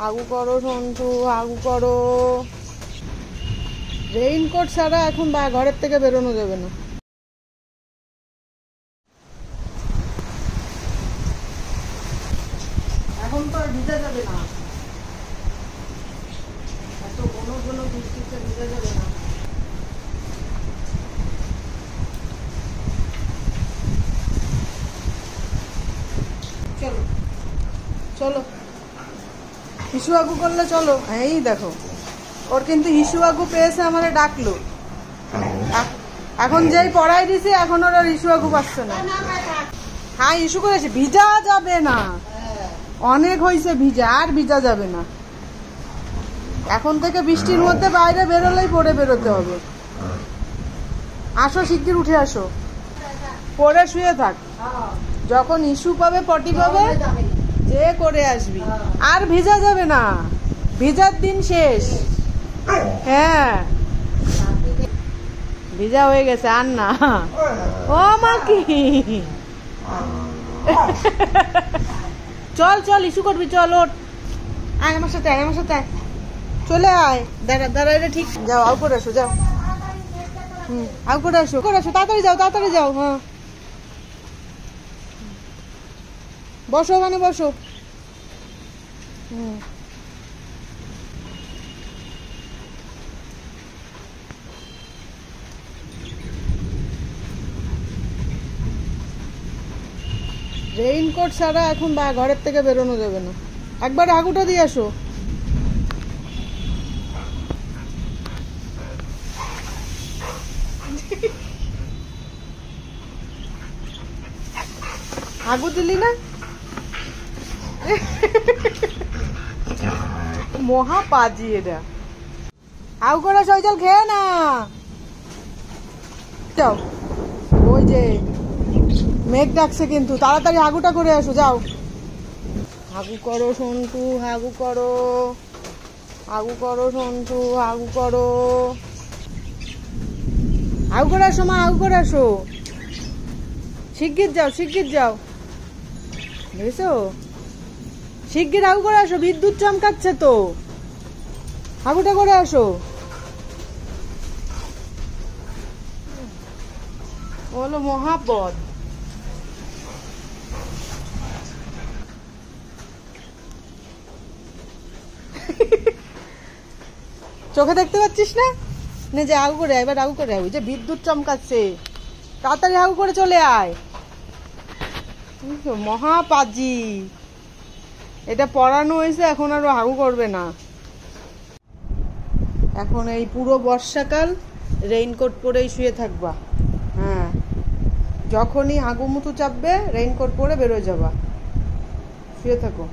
আগু করো সন্টু, আগু করো। রেইনকোট ছাড়া এখন ঘরের থেকে বেরোনো যাবে না। এখন তো আর ভিজা যাবে না, এত ঘন ঘন বৃষ্টিতে ভিজা যাবে না। চলো চলো, হিসু আগু করলে চলো। এই দেখো, ওর কিন্তু হিসু আগু পেয়েছে, আমারে ডাকলো। এখন যেই পড়াই দিছি এখন ওর হিসু আগু পাচ্ছে না। হ্যাঁ ইস্যু করেছে, ভিজা যাবে না, অনেক হয়েছে ভিজা, আর ভিজা যাবে না। এখন থেকে বৃষ্টির মধ্যে বাইরে বেরোলেই পড়ে বেরোতে হবে। আসো শিগগির উঠে আসো, পড়ে শুয়ে থাক, যখন ইস্যু পাবে পটি পাবে যে করে আসবি। আর ভিজা যাবে না, ভিজার দিন শেষ। হ্যাঁ ভিজা হয়ে গেছে, আর না। ও মা কি, চল চল ইস্যু করবি, চল ওঠ, আয় আমার সাথে, আয় আমার সাথে, চলে আয়। দাঁড়া দাঁড়া, এটা ঠিক, যাও আউ করে আসো, যাও। আউ করে আসো, করে আসো, তাড়াতাড়ি যাও, তাড়াতাড়ি যাও। হ্যাঁ বসো, ওখানে বসো। রেইনকোট ছাড়া এখন ঘরের থেকে বেরোনো যাবে না। একবার আগুটা দিয়ে আসো। আগু দিলি না, মহা পাজি এটা। আউ করে সইজল খেয়ে না, যাও। ওই যে মেঘ ডাকছে কিন্তু, তাড়াতাড়ি হাগুটা করে আসো, যাও। হাগু করো সন্টু, হাগু করো, আগু করো সন্টু, আগু করো। আগু করে আসো মা, আগু করে আসো, শিগগির যাও, শিগগির যাও, বুঝেছো? শিগগির আগু করে আসো, বিদ্যুৎ চমকাচ্ছে তো, হাগুটা করে আসো। বলো মহাপদ। চোখে দেখতে পাচ্ছিস না? নে যে আগু করে, এবার আগু করে, ওই যে বিদ্যুৎ চমকাচ্ছে, তাড়াতাড়ি আগু করে চলে আয়। মহাপাজি, এটা পড়ানো হয়েছে, এখন আর হাগু করবে না। এখন এই পুরো বর্ষাকাল রেইনকোট পরেই শুয়ে থাকবা। হ্যাঁ যখনই হাগু মুতু চাপবে রেইনকোট পরে বেরোয় যাবা, শুয়ে থাকো।